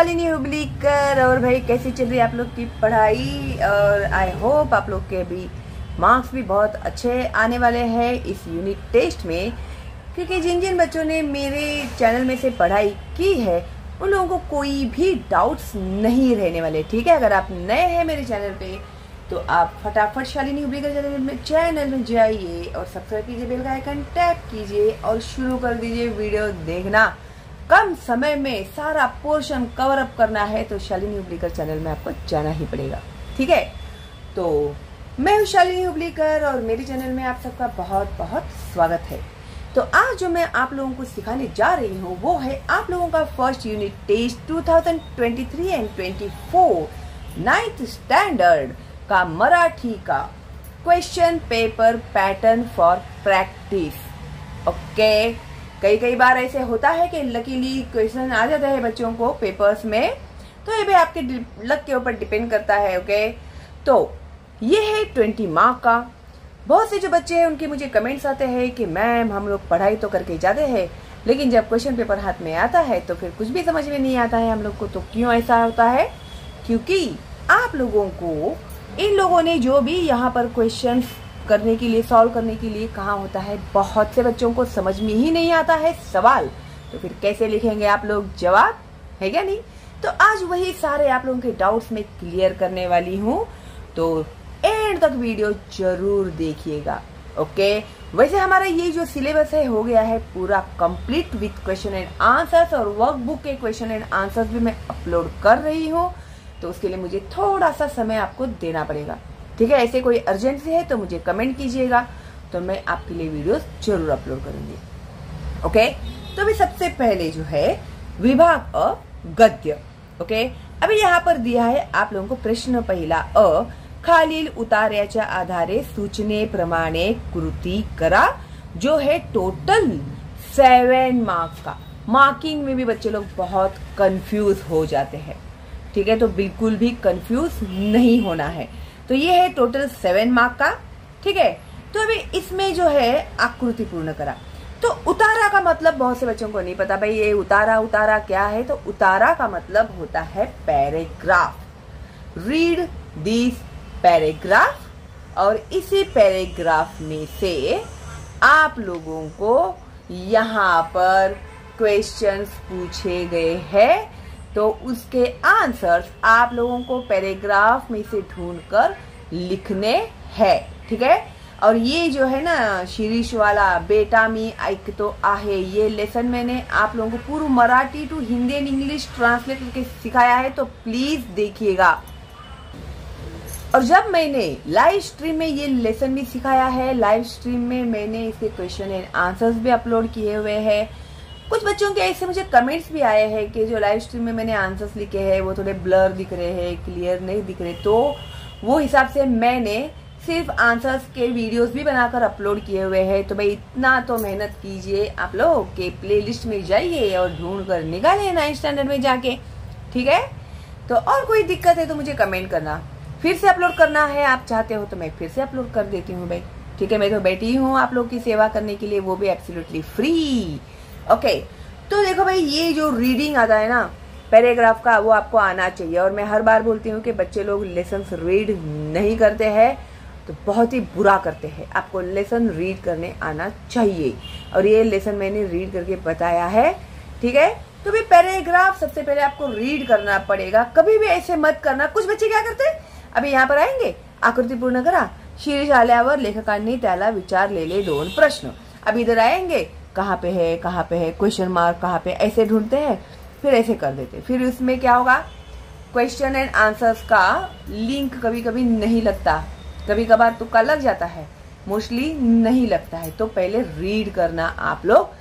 शालिनी हुबलीकर। और भाई कैसी चल रही है आप लोग की पढ़ाई? और आई होप आप लोग के भी मार्क्स भी बहुत अच्छे आने वाले हैं इस यूनिट टेस्ट में, क्योंकि जिन जिन बच्चों ने मेरे चैनल में से पढ़ाई की है उन लोगों को कोई भी डाउट्स नहीं रहने वाले। ठीक है, अगर आप नए हैं मेरे चैनल पे तो आप फटाफट शालिनी हुबलीकर चैनल में जाइए और सब्सक्राइब कीजिए, बेल का आइकन टैप कीजिए और शुरू कर दीजिए वीडियो देखना। कम समय में सारा पोर्शन कवर अप करना है तो शालिनी हुबलीकर चैनल में आपको जाना ही पड़ेगा। ठीक है, तो मैं हूँ शालिनी हुबलीकर और मेरे चैनल में आप सबका बहुत बहुत स्वागत है। तो आज जो मैं आप लोगों को सिखाने जा रही हूँ वो है आप लोगों का first unit test 2023 and 24 9th standard का मराठी का question paper pattern for practice. Okay, कई बार ऐसे होता है कि लकीली क्वेश्चन आ जाता है बच्चों को पेपर्स में, तो ये भी आपके लक के ऊपर डिपेंड करता है। ओके, तो ये है 20 मार्क का। बहुत से जो बच्चे हैं उनके मुझे कमेंट्स आते हैं कि मैम हम लोग पढ़ाई तो करके जाते हैं लेकिन जब क्वेश्चन पेपर हाथ में आता है तो फिर कुछ भी समझ में नहीं आता है हम लोग को। तो क्यों ऐसा होता है? क्योंकि आप लोगों को इन लोगों ने जो भी यहाँ पर क्वेश्चन करने के लिए सॉल्व करने के लिए कहा होता है, बहुत से बच्चों को समझ में ही नहीं आता है सवाल, तो फिर कैसे लिखेंगे आप लोग जवाब, है क्या नहीं? तो आज वही सारे आप लोगों के डाउट्स में क्लियर करने वाली हूँ, तो एंड तक वीडियो जरूर देखिएगा। ओके, वैसे हमारा ये जो सिलेबस है हो गया है पूरा complete with question and answers, और वर्कबुक के क्वेश्चन एंड आंसर्स भी मैं अपलोड कर रही हूँ, तो उसके लिए मुझे थोड़ा सा समय आपको देना पड़ेगा। ठीक है, ऐसे कोई अर्जेंसी है तो मुझे कमेंट कीजिएगा, तो मैं आपके लिए वीडियोस जरूर अपलोड करूंगी। ओके, तो अभी सबसे पहले जो है विभाग अ गद्य। ओके, अभी यहाँ पर दिया है आप लोगों को प्रश्न पहिला अ, खालील उतार्याच्या आधारे सूचनेप्रमाणे कृती करा, जो है टोटल 7 मार्क्स का। मार्किंग में भी बच्चे लोग बहुत कंफ्यूज हो जाते हैं। ठीक है, तो बिल्कुल भी कंफ्यूज नहीं होना है। तो ये है टोटल 7 मार्क का। ठीक है, तो अभी इसमें जो है आकृति पूर्ण करा। तो उतारा का मतलब बहुत से बच्चों को नहीं पता, भाई ये उतारा क्या है? तो उतारा का मतलब होता है पैराग्राफ। रीड दिस पैराग्राफ, और इसी पैराग्राफ में से आप लोगों को यहाँ पर क्वेश्चंस पूछे गए हैं, तो उसके आंसर्स आप लोगों को पैराग्राफ में से ढूंढकर लिखने हैं। ठीक है, और ये जो है ना शिरीष वाला बेटा मी ऐकतो आहे, ये लेसन मैंने आप लोगों को पूरा Marathi to Hindi and English translate करके सिखाया है, तो प्लीज देखिएगा। और जब मैंने लाइव स्ट्रीम में ये लेसन भी सिखाया है, लाइव स्ट्रीम में मैंने इसके क्वेश्चन एंड आंसर्स भी अपलोड किए हुए हैं। कुछ बच्चों के ऐसे मुझे कमेंट्स भी आए हैं कि जो लाइव स्ट्रीम में मैंने आंसर्स लिखे हैं वो थोड़े ब्लर दिख रहे हैं, क्लियर नहीं दिख रहे, तो वो हिसाब से मैंने सिर्फ आंसर्स के वीडियोस भी बनाकर अपलोड किए हुए हैं। तो भाई इतना तो मेहनत कीजिए आप लोग के प्लेलिस्ट में जाइए और ढूंढ कर निकालिए 9th स्टैंडर्ड में जाके। ठीक है, तो और कोई दिक्कत है तो मुझे कमेंट करना, फिर से अपलोड करना है आप चाहते हो तो मैं फिर से अपलोड कर देती हूँ भाई। ठीक है, मैं तो बैठी हूँ आप लोग की सेवा करने के लिए, वो भी एब्सोल्युटली फ्री। ओके, तो देखो भाई ये जो रीडिंग आता है ना पैराग्राफ का, वो आपको आना चाहिए। और मैं हर बार बोलती हूँ कि बच्चे लोग लेसन रीड नहीं करते हैं तो बहुत ही बुरा करते हैं। आपको लेसन रीड करने आना चाहिए, और ये लेसन मैंने रीड करके बताया है। ठीक है, तो भी पैराग्राफ सबसे पहले आपको रीड करना पड़ेगा, कभी भी ऐसे मत करना। कुछ बच्चे क्या करते हैं, अभी यहाँ पर आएंगे आकृती पूर्ण करा, शीर्ष आल्यावर लेखकांनी त्याला विचारलेले 2 प्रश्न। अब इधर आएंगे कहाँ पे है क्वेश्चन मार्क कहाँ पे, ऐसे ढूंढते हैं, फिर ऐसे कर देते। फिर उसमें क्या होगा, क्वेश्चन एंड आंसर्स का लिंक कभी कभी नहीं लगता, कभी कभार तुक्का लग जाता है, मोस्टली नहीं लगता है। तो पहले रीड करना आप लोग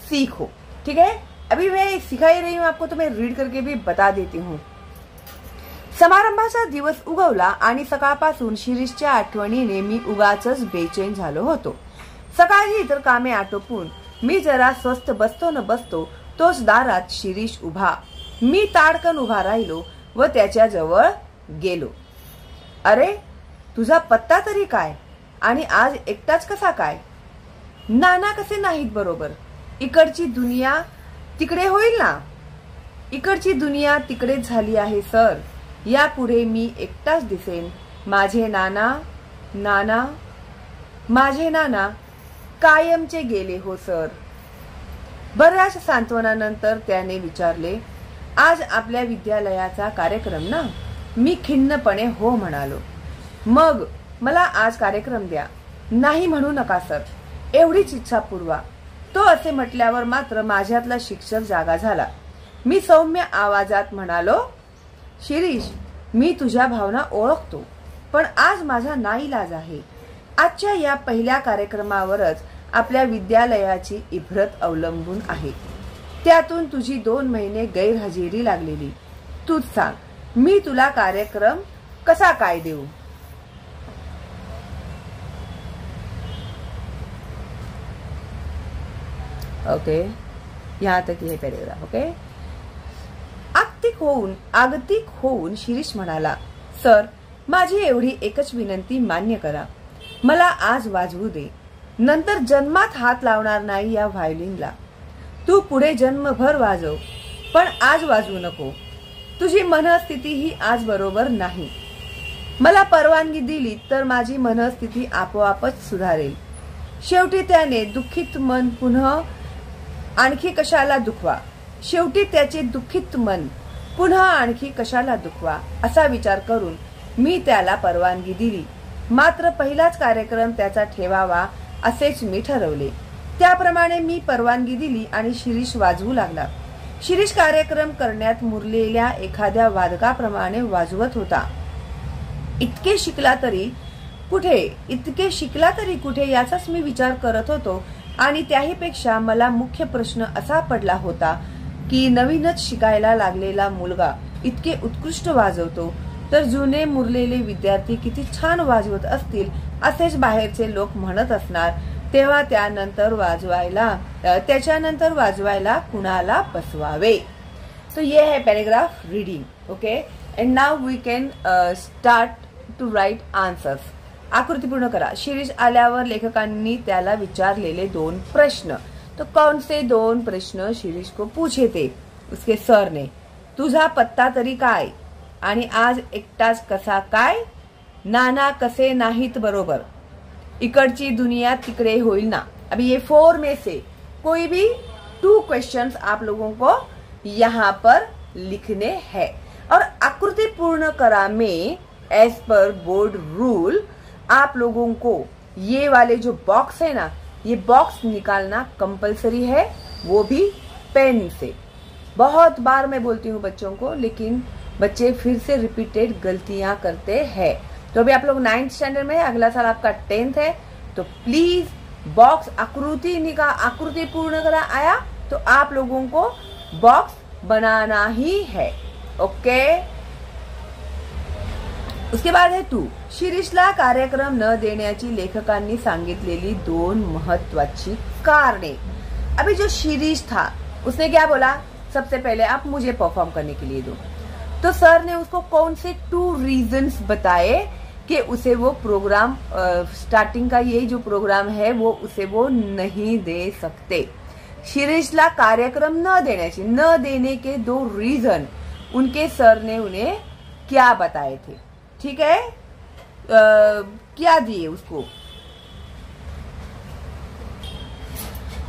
सीखो। ठीक है, अभी मैं सिखा ही रही हूँ आपको, तो मैं रीड करके भी बता देती हूँ। समारंभाचा दिवस उगवला आणि सकाळपासून शिरीषच्या आठवणीने मी उगाचच बेचैन झालो होतो। सकाळी इतर कामे आटोपून मी जरा स्वस्थ बसतो न बसतो तोच दारात शिरीष उभा। मी ताडकन उभा राहिलो व त्याच्या जवळ गेलो। अरे तुझा पत्ता तरी काय, आणि आज एकटाच कसा काय? नाना कसे नाहीत बरोबर, इकडची दुनिया तिकडे होईल ना? इकडची दुनिया तिकडेच झाली आहे सर. यापुढे मी एकटाच दिसेन. माझे नाना कायमचे गेले हो सर. बऱ्याच सांत्वनानंतर त्याने विचारले, आज आपल्या विद्यालयाचा कार्यक्रम ना? मी खिन्नपणे हो म्हणालो. मग मला आज कार्यक्रम द्या. नाही म्हणू नका सर, एवढीच इच्छा पुरवा. तो असे म्हटल्यावर मात्र माझ्यातला शिक्षक जागा झाला. मी सौम्य आवाजात म्हणालो, शिरीष, मी तुझ्या भावना ओळखतो, पण आज माझा नाईलाज आहे. आजच्या या पहिल्या कार्यक्रमावरच आपल्या विद्यालयाची इभ्रत अवलंबून आहे. त्यातून तुझी 2 महिने गैरहजेरी लागलेली. तूच सांग, मी तुला कार्यक्रम कसा काय देऊ? ओके, यहाँ तक ये पैराग्राफ. ओके. आगतिक होऊन शिरीष म्हणाला, सर, माझी एवढी एकच विनंती मान्य करा. मला आज वाजवू दे. नंतर जन्मात हात लावणार नाही या व्हायोलिनला. तू पुढे जन्मभर वाजव, पण आज वाजवू नको. तुझी मनस्थिती ही आज बरोबर नाही. मला परवानगी दिली तर माझी मनस्थिती आपोआपच सुधारेल. शेवटी त्याने दुःखित मन पुन्हा आणखी कशाला दुखवा. शेवटी त्याचे दुःखित मन पुन्हा आणखी कशाला दुखवा असा विचार करून मी त्याला परवानगी दिली. मात्र पहिलाच कार्यक्रम त्याचा ठेवावा असेच मी ठरवले. त्याप्रमाणे मी परवानगी दिली आणि शिरीष वाजवू लागला. शिरीष कार्यक्रम करण्यात मुरलेल्या एखाद्या वादकाप्रमाणे वाजवत होता. इतके शिकला तरी कुठे याचाच मी विचार करत होतो. आणि त्याहीपेक्षा मला मुख्य प्रश्न असा पडला होता की नवीनच शिकायला लागलेला मुलगा इतके उत्कृष्ट वाजवतो तर जुने मुरलेले विद्यार्थी किती छान वाजवत असतील असेच बाहेरचे लोक म्हणत असणार. तेव्हा त्याच्यानंतर वाजवायला कुणाला बसवावे. सो ये है paragraph reading. Okay, and now we can start to write answers. आकृती पूर्ण करा. शिरीष आल्यावर लेखकांनी त्याला विचारलेले 2 प्रश्न. तो कौन से 2 प्रश्न शिरीष को पूछे थे उसके सर ने? तुझा पत्ता तरी काय? आणि आज एकटाच कसा काय? नाना कसे नाहीत बरोबर? इकडची दुनिया तिकडे होईल ना? अभी ये 4 में से कोई भी 2 क्वेश्चंस आप लोगों को यहाँ पर लिखने हैं. और आकृति पूर्ण करा में एज पर बोर्ड रूल आप लोगों को ये वाले जो बॉक्स है ना, ये बॉक्स निकालना कंपलसरी है, वो भी पेन से. बहुत बार मैं बोलती हूँ बच्चों को, लेकिन बच्चे फिर से रिपीटेड गलतियां करते हैं. तो अभी आप लोग 9th स्टैंडर्ड में है, अगला साल आपका 10th है, तो प्लीज बॉक्स आकृति पूर्ण करा आया तो आप लोगों को बॉक्स बनाना ही है. ओके. उसके बाद है 2. शिरीषला कार्यक्रम न देण्याची लेखकांनी सांगितलेली 2 महत्वाची कारणे. अभी जो शिरीष था उसने क्या बोला? सबसे पहले आप मुझे परफॉर्म करने के लिए दो. तो सर ने उसको कौन से 2 रीजंस बताए कि उसे वो प्रोग्राम स्टार्टिंग का ये जो प्रोग्राम है वो उसे वो नहीं दे सकते. शिरीषला कार्यक्रम न देने के 2 रीजन उनके सर ने उन्हें क्या बताए थे. ठीक है, क्या दिए उसको?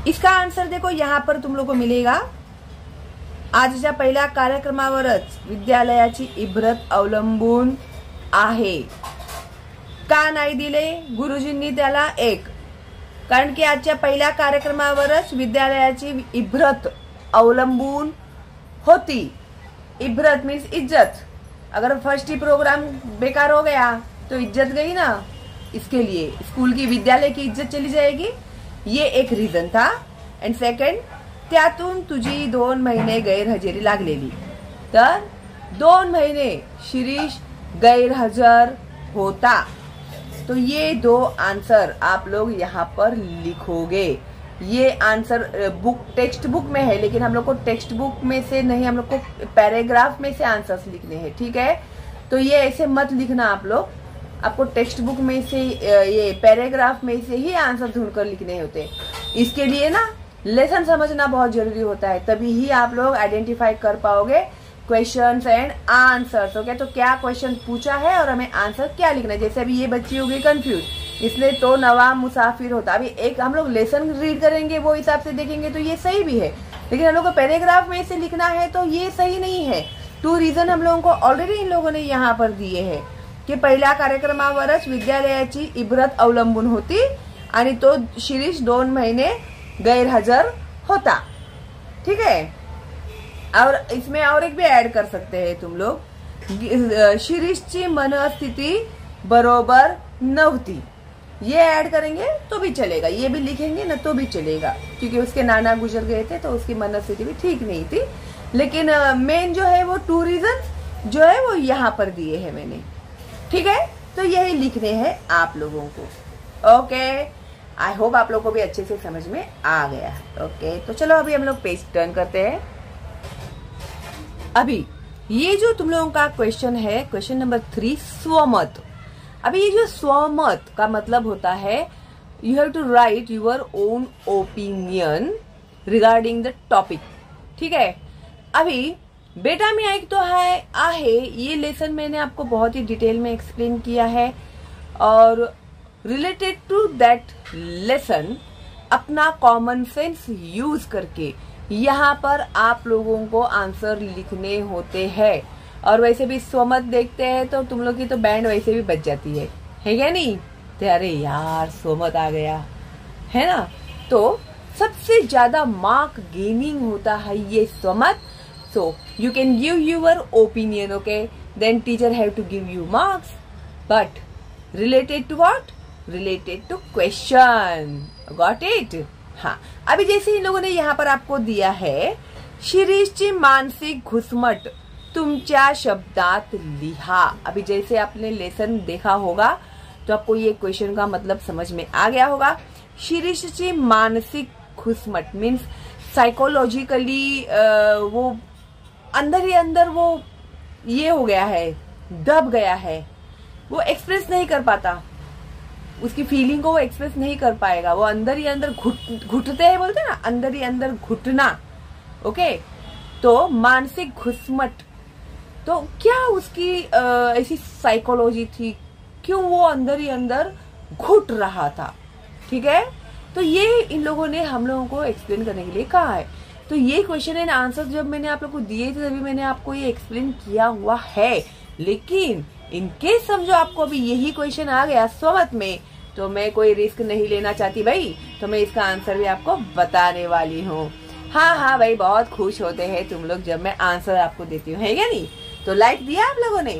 इसका आंसर देखो यहाँ पर तुम लोग को मिलेगा. आजच्या पहिल्या कार्यक्रमावरच विद्यालयाची इभ्रत अवलंबून आहे. का नाही दिले गुरुजींनी त्याला 1? कारण की आजच्या पहिल्या कार्यक्रमावरच विद्यालयाची इभ्रत अवलंबून होती. इभ्रत मीन्स इज्जत. अगर फर्स्ट ही प्रोग्राम बेकार हो गया तो इज्जत गई ना. इसके लिए स्कूल की विद्यालय की इज्जत चली जाएगी. ये एक रीजन था. एंड सेकंड, त्यातून तुझी 2 महिने गैरहजेरी लागलेली. तर 2 महीने शिरीष गैरहजर होता. तो ये 2 आंसर आप लोग यहाँ पर लिखोगे. ये आंसर टेक्स्ट बुक में है, लेकिन हम लोग को टेक्स्ट बुक में से नहीं, हम लोग को पैराग्राफ में से आंसर्स लिखने हैं. ठीक है, तो ये ऐसे मत लिखना आप लोग. आपको टेक्स्ट बुक में से ये पैराग्राफ में से ही आंसर ढूंढकर लिखने होते. इसके लिए ना लेसन समझना बहुत जरूरी होता है, तभी ही आप लोग आइडेंटिफाई कर पाओगे क्वेश्चंस एंड आंसर्स। ओके, तो क्या क्वेश्चन पूछा है और हमें आंसर क्या लिखना है। जैसे अभी ये बच्ची हो गई कंफ्यूज, इसलिए तो नवा मुसाफिर होता। अभी एक हम लोग लेसन रीड करेंगे, वो हिसाब से देखेंगे तो ये सही भी है, लेकिन हम लोग को पैराग्राफ में इसे लिखना है तो ये सही नहीं है। 2 रीजन हम लोगों को ऑलरेडी इन लोगों ने यहाँ पर दिए हैं की पहिल्या कार्यक्रमावरच विद्यालयाची इबरत अवलंबून होती आणि तो शिरीष 2 महिने गैरहजर होता। ठीक है, और इसमें और एक भी ऐड कर सकते हैं तुम लोग, शिरीषची मनस्थिती बरोबर नव्हती, ये ऐड करेंगे तो भी चलेगा, ये भी लिखेंगे ना तो भी चलेगा, क्योंकि उसके नाना गुजर गए थे तो उसकी मनस्थिति भी ठीक नहीं थी। लेकिन मेन जो है वो 2 रीजन जो है वो यहाँ पर दिए हैं मैंने। ठीक है, तो यही लिखने हैं आप लोगों को। ओके, आई होप आप लोगों को भी अच्छे से समझ में आ गया। ओके, तो चलो अभी हम लोग पेज टर्न करते हैं। अभी ये जो तुम लोगों का क्वेश्चन है, क्वेश्चन नंबर 3, स्वमत। अभी ये जो स्वमत का मतलब होता है, you have to write your own opinion regarding the topic. ठीक है, अभी बेटा मी ऐक तो आहे ये लेसन मैंने आपको बहुत ही डिटेल में एक्सप्लेन किया है, और रिलेटेड टू दैट लेसन अपना कॉमन सेंस यूज करके यहाँ पर आप लोगों को आंसर लिखने होते हैं। और वैसे भी स्वमत देखते हैं तो तुम लोग की तो बैंड वैसे भी बच जाती है क्या नहीं? तो अरे यार स्वमत आ गया है ना, तो सबसे ज्यादा मार्क गेनिंग होता है ये स्वमत। So you can give your opinion, okay, then teacher have to give you marks, but related to what? Related to question. Got it? हाँ, अभी जैसे इन लोगों ने यहाँ पर आपको दिया है, शिरीषची मानसिक घुसमट तुमच्या शब्दात लिहा। अभी जैसे आपने लेसन देखा होगा तो आपको ये क्वेश्चन का मतलब समझ में आ गया होगा। शिरीषची मानसिक घुसमट मीन्स साइकोलॉजिकली वो अंदर ही अंदर वो ये हो गया है, दब गया है, वो एक्सप्रेस नहीं कर पाता, उसकी फीलिंग को वो एक्सप्रेस नहीं कर पाएगा, वो अंदर ही अंदर घुटते हैं, बोलते हैं ना, अंदर ही अंदर घुटना। ओके, तो मानसिक घुसमट, तो क्या उसकी ऐसी साइकोलॉजी थी, क्यों वो अंदर ही अंदर घुट रहा था। ठीक है, तो ये इन लोगों ने हम लोगों को एक्सप्लेन करने के लिए कहा है। तो ये क्वेश्चन एंड आंसर जब मैंने आप लोग को दिए थे तभी मैंने आपको ये एक्सप्लेन किया हुआ है, लेकिन इनकेस समझो आपको अभी यही क्वेश्चन आ गया स्वमत में, तो मैं कोई रिस्क नहीं लेना चाहती भाई, तो मैं इसका आंसर भी आपको बताने वाली हूँ। हाँ हाँ भाई, बहुत खुश होते हैं तुम लोग जब मैं आंसर आपको देती हूँ, है क्या नहीं? तो लाइक दिया आप लोगों ने?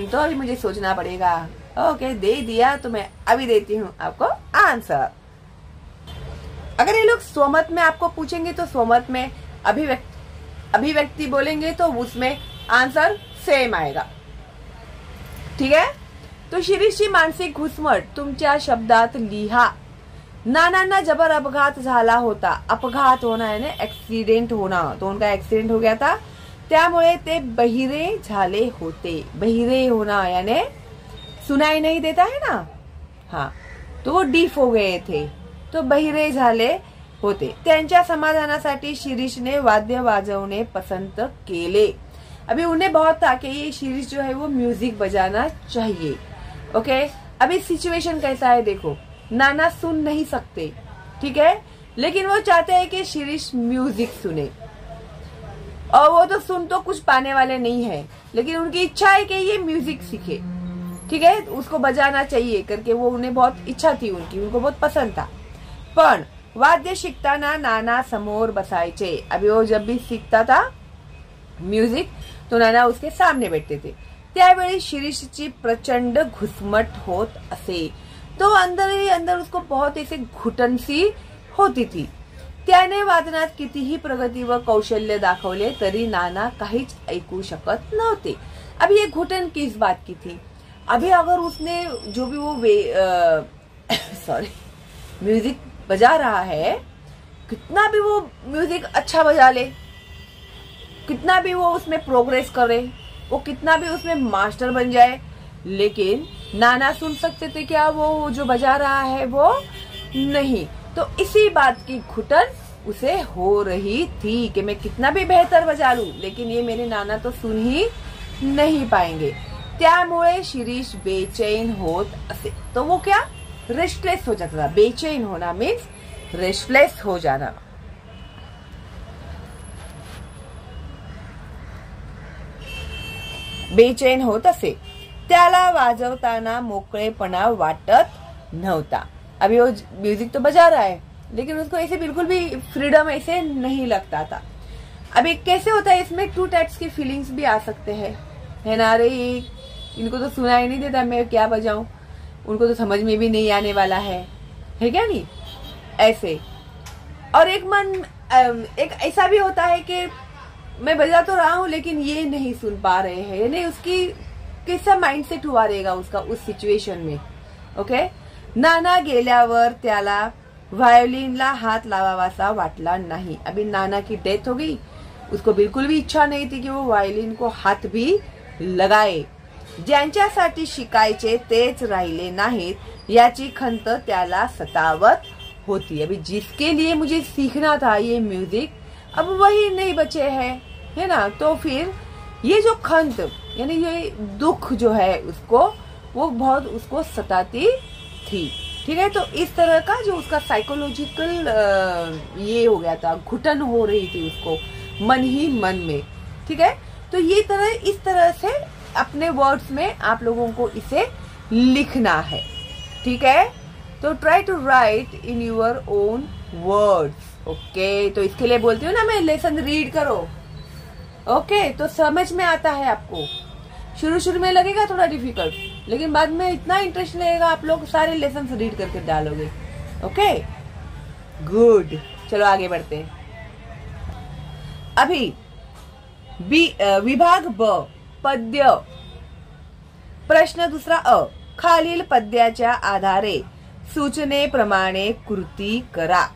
तो अभी मुझे सोचना पड़ेगा। ओके, दे दिया, तो मैं अभी देती हूँ आपको आंसर। अगर ये लोग स्वमत में आपको पूछेंगे तो स्वमत में अभिव्यक्ति बोलेंगे तो उसमें आंसर सेम आएगा। ठीक है, तो शिरीषची मानसिक घुसमट तुमच्या शब्दात लिहा। नानांना जबर अपघात झाला होता। अपघात होना है ना, एक्सीडेंट होना, तो उनका एक्सीडेंट हो गया था, त्यामुळे ते बहिरे झाले होते। बहिरे होना यानी सुनाई नहीं देता है ना, हाँ, तो वो डीफ हो गए थे, तो बहिरे झाले होते। त्यांच्या समाधानासाठी शिरीषने वाद्य वाजवणे पसंत केले। अभी उन्हें बहुत था कि ये शिरीष जो है वो म्यूजिक बजाना चाहिए। ओके, अभी सिचुएशन कैसा है देखो, नाना सुन नहीं सकते, ठीक है, लेकिन वो चाहते हैं कि शिरीष म्यूजिक सुने, और वो तो सुन तो कुछ पाने वाले नहीं है, लेकिन उनकी इच्छा है कि ये म्यूजिक सीखे। ठीक है, उसको बजाना चाहिए करके वो उन्हें बहुत इच्छा थी उनकी, उनको बहुत पसंद था। पण वाद्य शिकताना नाना समोर बसायचे। अभी वो जब भी सीखता था म्यूजिक तो नाना उसके सामने बैठते थे। त्यावेळी शिरीषची प्रचंड घुसमट होत असे, तो अंदर ही अंदर उसको बहुत ऐसे घुटन सी होती थी। त्याने वादनात कितीही प्रगती व कौशल्य दाखवले तरी नाना काहीच ऐकू शकत नव्हते। अभी ये घुटन किस बात की थी? अभी अगर उसने जो भी वो म्यूजिक बजा रहा है, कितना भी वो म्यूजिक अच्छा बजा ले, कितना भी वो उसमें प्रोग्रेस करे, वो कितना भी उसमें मास्टर बन जाए, लेकिन नाना सुन सकते थे क्या वो जो बजा रहा है वो नहीं। तो इसी बात की घुटन उसे हो रही थी कि मैं कितना भी बेहतर बजा लूं, लेकिन ये मेरे नाना तो सुन ही नहीं पाएंगे। त्यामुळे शिरीष बेचैन होत असे। तो वो क्या, रेस्टलेस हो जाता था। बेचैन होना मीन्स रेस्टलेस हो जाना। बेचैन होत असे। त्याला वाजवताना मोकळेपणा वाटत नव्हता। अभी वो म्यूजिक तो बजा रहा है, लेकिन उसको ऐसे बिल्कुल भी फ्रीडम ऐसे नहीं लगता था। अभी कैसे होता है, इसमें 2 टाइप्स की फीलिंग्स भी आ सकते हैं, है ना। अरे इनको तो सुनाई नहीं देता, मैं क्या बजाऊं, उनको तो समझ में भी नहीं आने वाला है क्या नहीं, ऐसे। और एक ऐसा भी होता है कि मैं बजा तो रहा हूं लेकिन ये नहीं सुन पा रहे हैं, नहीं उसकी कैसा माइंडसेट हुआ रहेगा उसका उस सिच्युएशन में। ओके। नाना गेल्यावर त्याला व्हायोलिनला हात लावावासा वाटला नाही। अभी नाना की डेथ हो गई, उसको बिल्कुल भी इच्छा नहीं थी कि वो वायोलिन को हाथ भी लगाए। ज्यांच्यासाठी शिकायचे तेच राहिले नाहीत याची खंत त्याला सतावत होती। अभी जिसके लिए मुझे सीखना था ये म्यूजिक, अब वही नहीं बचे हैं, है ना। तो फिर ये जो खंत यानी ये दुख जो है उसको, वो बहुत उसको सताती थी। ठीक है। तो इस तरह का जो उसका साइकोलॉजिकल ये हो गया था, घुटन हो रही थी उसको मन ही मन में। ठीक है। तो ये इस तरह से अपने वर्ड्स में आप लोगों को इसे लिखना है। ठीक है। तो try to write in your own words. Okay. तो इसके लिए बोलती हूँ ना मैं, लेसन रीड करो। ओके। तो समझ में आता है आपको। शुरू में लगेगा थोड़ा डिफिकल्ट, लेकिन बाद में इतना इंटरेस्ट लगेगा, आप लोग सारे लेसन रीड करके डालोगे। Okay good. चलो आगे बढ़ते हैं। अभी विभाग ब, पद्य। प्रश्न दूसरा अ, खालील पद्याच्या आधारे सूचनेप्रमाणे कृती करा।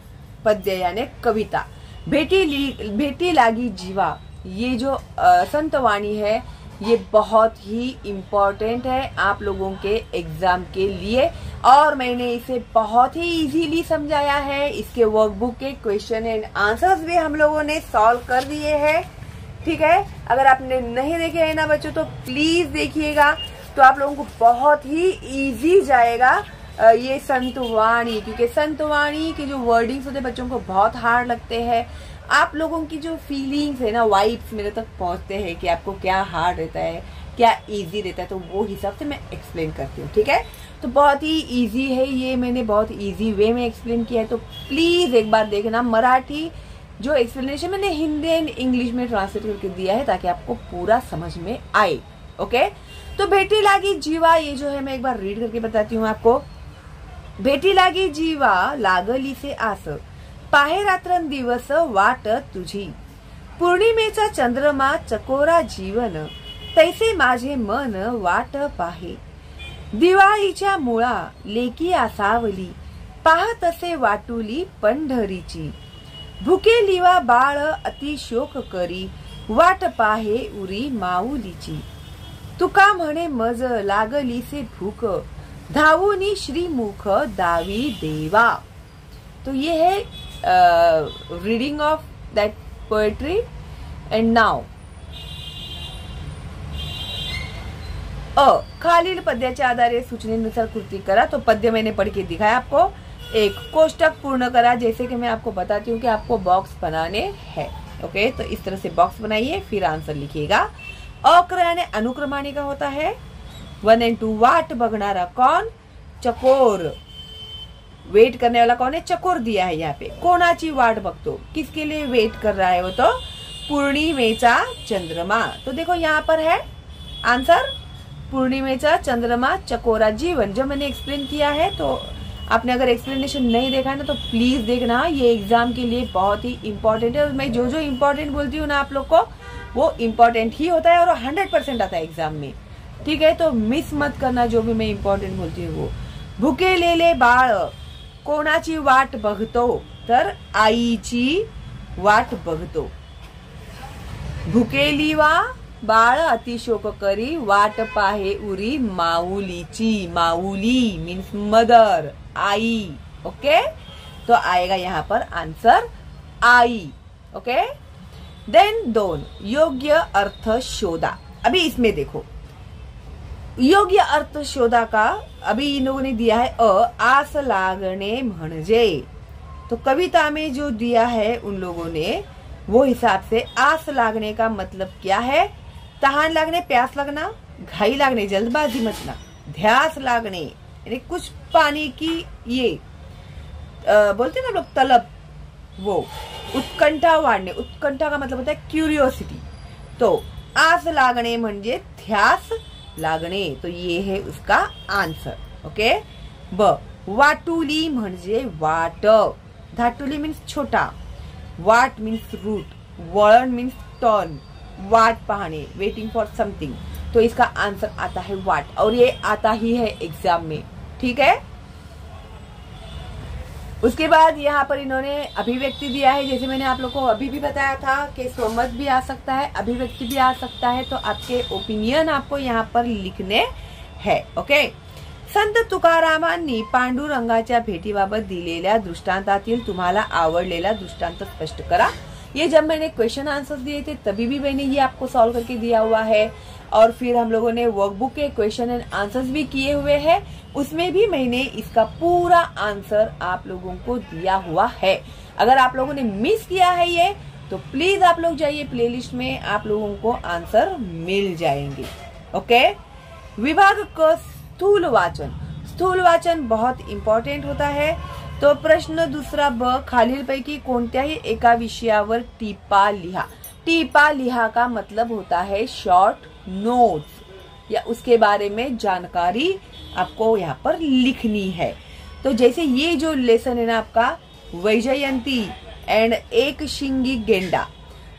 पद्य यानी कविता। भेटी लागी जीवा, ये जो संतवाणी है ये बहुत ही इम्पोर्टेंट है आप लोगों के एग्जाम के लिए, और मैंने इसे बहुत ही इजीली समझाया है। इसके वर्कबुक के क्वेश्चन एंड आंसर्स भी हम लोगों ने सॉल्व कर दिए हैं। ठीक है। अगर आपने नहीं देखे है ना बच्चों, तो प्लीज देखिएगा, तो आप लोगों को बहुत ही इजी जाएगा ये संतवाणी, क्योंकि संतवाणी के जो वर्डिंग्स होते हैं बच्चों को बहुत हार्ड लगते हैं। आप लोगों की जो फीलिंग्स है ना, वाइब्स मेरे तक पहुंचते हैं कि आपको क्या हार्ड रहता है, क्या इजी रहता है, तो वो हिसाब से मैं एक्सप्लेन करती हूँ। ठीक है। तो बहुत ही इजी है ये, मैंने बहुत इजी वे में एक्सप्लेन किया है, तो प्लीज एक बार देखना। मराठी जो एक्सप्लेनेशन मैंने हिंदी एंड इंग्लिश में ट्रांसलेट करके दिया है ताकि आपको पूरा समझ में आए। ओके। तो भेटी लागी जीवा, ये जो है मैं एक बार रीड करके बताती हूँ आपको। भेटी लागी जीवा लागली से आस, पाहे रात्रंदिवस वाट तुझी, पौर्णिमेचा चंद्रमा चकोरा जीवन, तैसे माझे मन वाट पाहे, दिवाळीच्या मुळा लेकी आसावली, पाहतसे वाटुली पंढरीची, भुकेलिवा बाळ अति शोक करी, वाट पाहे उरी माऊलीची, तुका म्हणे मज लागलीसे भूक, धावुनी श्रीमुख दावी देवा। तो ये है reading of that poetry. And now खालील पद्याच्या आधारे सूचनेनुसार कृति करा। तो पद्य मैंने पढ़ के दिखाया आपको। एक कोष्टक पूर्ण करा, जैसे कि मैं आपको बताती हूँ कि आपको बॉक्स बनाने हैं। ओके। तो इस तरह से बॉक्स बनाइए, फिर आंसर लिखिएगा। अक्रमाने अनुक्रमाने का होता है 1 and 2। वाट बघणारा कौन, चकोर। वेट करने वाला कौन है, चकोर दिया है यहाँ पे। कोणाची वाट बघतो, किसके लिए वेट कर रहा है वो, तो पूर्णिमेचा चंद्रमा। तो देखो यहाँ पर है आंसर, पूर्णिमेचा चंद्रमा चकोरा जीवन, जो मैंने एक्सप्लेन किया है। तो आपने अगर एक्सप्लेनेशन नहीं देखा है ना, तो प्लीज देखना, ये एग्जाम के लिए बहुत ही इम्पोर्टेंट है। और मैं जो जो इम्पोर्टेंट बोलती हूँ ना आप लोग को, वो इम्पोर्टेंट ही होता है और 100% आता है एग्जाम में। ठीक है। तो मिस मत करना जो भी मैं इम्पोर्टेंट बोलती हूँ वो। भुकेलेले बाळ कोणाची वाट बघतो, तर आईची वाट बघतो। भुकेलिवा बाळ अतिशोक करी, वाट पाहे उरी माऊलीची। माऊली मीन्स मदर, आई। ओके। तो आएगा यहाँ पर आंसर आई। ओके, देन 2 योग्य अर्थ शोधा। अभी इसमें देखो योग्य अर्थ शोधा का अभी इन लोगों ने दिया है आस लागणे म्हणजे, तो कविता में जो दिया है उन लोगों ने वो हिसाब से आस लागने का मतलब क्या है? तहान लागने, प्यास लगना, घाई लागने, जल्दबाजी मचना, ध्यास लागने यानी कुछ पानी की ये बोलते ना लोग तलब, वो उत्कंठा वाढणे, उत्कंठा का मतलब होता है क्यूरियोसिटी। तो आस लागणे म्हणजे ध्यास लागणे, तो ये है उसका आंसर। ओके, वाटुली म्हणजे वाट, धाटुली मीन्स छोटा, वाट मीन्स रूट, वळण मीन्स टर्न, वाट पाहणे, वेटिंग फॉर समथिंग, तो इसका आंसर आता है वाट, और ये आता ही है एग्जाम में। ठीक है, उसके बाद यहाँ पर इन्होंने अभिव्यक्ति दिया है, जैसे मैंने आप लोग को अभी भी बताया था कि स्वमत भी आ सकता है, अभिव्यक्ति भी आ सकता है, तो आपके ओपिनियन आपको यहाँ पर लिखने हैं। ओके, संत तुकारामांनी पांडुरंगाच्या भेटीबाबत दिलेल्या दृष्टांतातील तुम्हाला आवडलेला दृष्टांत स्पष्ट करा। ये जब मैंने क्वेश्चन आंसर दिए थे तभी भी मैंने ये आपको सॉल्व करके दिया हुआ है, और फिर हम लोगों ने वर्कबुक के क्वेश्चन एंड आंसर्स भी किए हुए हैं, उसमें भी मैंने इसका पूरा आंसर आप लोगों को दिया हुआ है। अगर आप लोगों ने मिस किया है ये, तो प्लीज आप लोग जाइए प्लेलिस्ट में, आप लोगों को आंसर मिल जाएंगे। ओके, विभाग क स्थूल वाचन, स्थूल वाचन बहुत इम्पॉर्टेंट होता है। तो प्रश्न दूसरा ब, खालीलपैकी कोणत्याही एका विषयावर टीपा लिहा। टीपा लिहा का मतलब होता है शॉर्ट नोट्स या उसके बारे में जानकारी आपको यहाँ पर लिखनी है। तो जैसे ये जो लेसन है ना आपका वैजयंती एंड एक शिंगी गेंडा,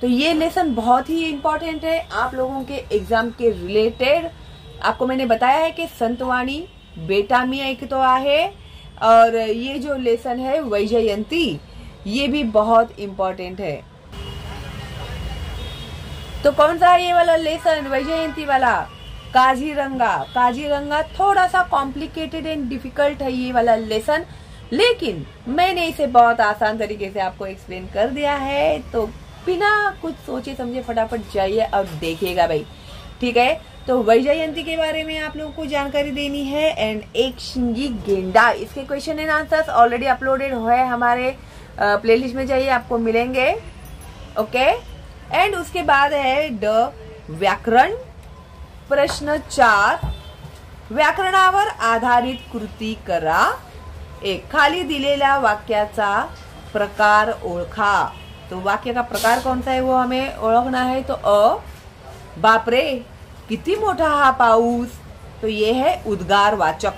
तो ये लेसन बहुत ही इम्पोर्टेंट है आप लोगों के एग्जाम के रिलेटेड। आपको मैंने बताया है कि संतवाणी, बेटा मिया एक तो आहे, और ये जो लेसन है वैजयंती, ये भी बहुत इम्पोर्टेंट है। तो कौन सा है ये वाला लेसन वैजयंती वाला? काजीरंगा। काजीरंगा थोड़ा सा कॉम्प्लिकेटेड एंड डिफिकल्ट है ये वाला लेसन, लेकिन मैंने इसे बहुत आसान तरीके से आपको एक्सप्लेन कर दिया है, तो बिना कुछ सोचे समझे फटाफट जाइए और देखिएगा भाई। ठीक है, तो वैजयंती के बारे में आप लोगों को जानकारी देनी है, एंड एक शिंगी गेंडा, इसके question and answers already uploaded है हमारे प्लेलिस्ट में, जाइए आपको मिलेंगे। ओके, एंड उसके बाद है ड व्याकरण। प्रश्न 4, व्याकरणावर आधारित कृती करा। एक, खाली दिलेल्या वाक्याचा प्रकार ओळखा। तो वाक्य का प्रकार कौन सा है वो हमें ओळखना है। तो अ, बापरे किती मोठा हा पाऊस, तो ये है उद्गारवाचक।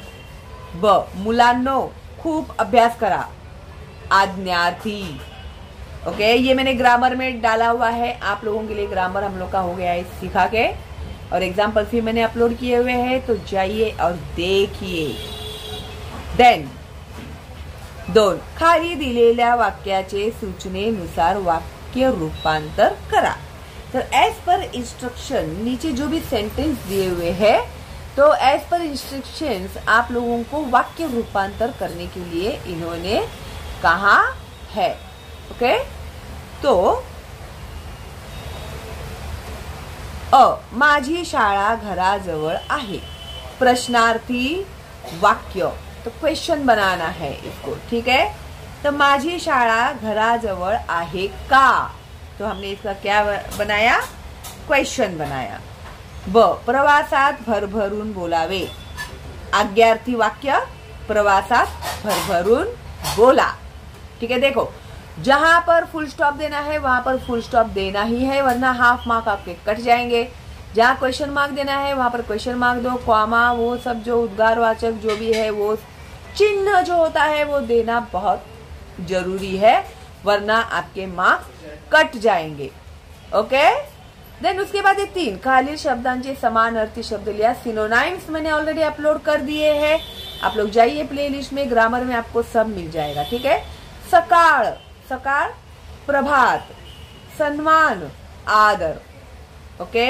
ब, मुलांनो खूप अभ्यास करा, आज्ञार्थी। ओके, ये मैंने ग्रामर में डाला हुआ है, आप लोगों के लिए ग्रामर हम लोग का हो गया है सिखा के, और एग्जाम्पल भी मैंने अपलोड किए हुए हैं, तो जाइए और देखिए। देन 2, खाली दिलेल्या वाक्याचे सूचनेनुसार वाक्य रूपांतर करा। तो एज पर इंस्ट्रक्शन, नीचे जो भी सेंटेंस दिए हुए हैं, तो एज पर इंस्ट्रक्शंस आप लोगों को वाक्य रूपांतर करने के लिए इन्होंने कहा है। ओके, तो अ, माझी शाळा घराजवळ आहे। प्रश्नार्थी वाक्य, तो क्वेश्चन बनाना है इसको। ठीक है, तो माझी शाळा घराजवळ आहे का, तो हमने इसका क्या बनाया? क्वेश्चन बनाया। ब, प्रवासात भरभरून बोलावे। आज्ञार्थी वाक्य, प्रवासात भरभरून बोला। ठीक है, देखो जहां पर फुल स्टॉप देना है वहां पर फुल स्टॉप देना ही है, वरना हाफ मार्क आपके कट जाएंगे। जहां क्वेश्चन मार्क देना है वहां पर क्वेश्चन मार्क दो, कॉमा, वो सब जो उद्गारवाचक जो भी है, वो चिन्ह जो होता है वो देना बहुत जरूरी है, वरना आपके मार्क्स कट जाएंगे। ओके, देन उसके बाद 3, खालील शब्दांचे समान अर्थी शब्द लिया। सिनोनाइम्स मैंने ऑलरेडी अपलोड कर दिए हैं, आप लोग जाइए प्लेलिस्ट में, ग्रामर में आपको सब मिल जाएगा। ठीक है, सकाळ, सकाळ प्रभात, सम्मान, आदर। ओके,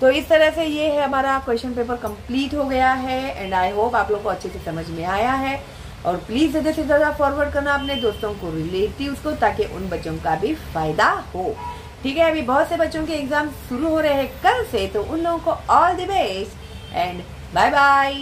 तो इस तरह से ये है हमारा क्वेश्चन पेपर कंप्लीट हो गया है, एंड आई होप आप लोग को अच्छे से समझ में आया है। और प्लीज़ ज़्यादा से ज़्यादा फॉरवर्ड करना अपने दोस्तों को, रिलेटिव्स को, ताकि उन बच्चों का भी फ़ायदा हो। ठीक है, अभी बहुत से बच्चों के एग्ज़ाम शुरू हो रहे हैं कल से, तो उन लोगों को all the best and bye bye.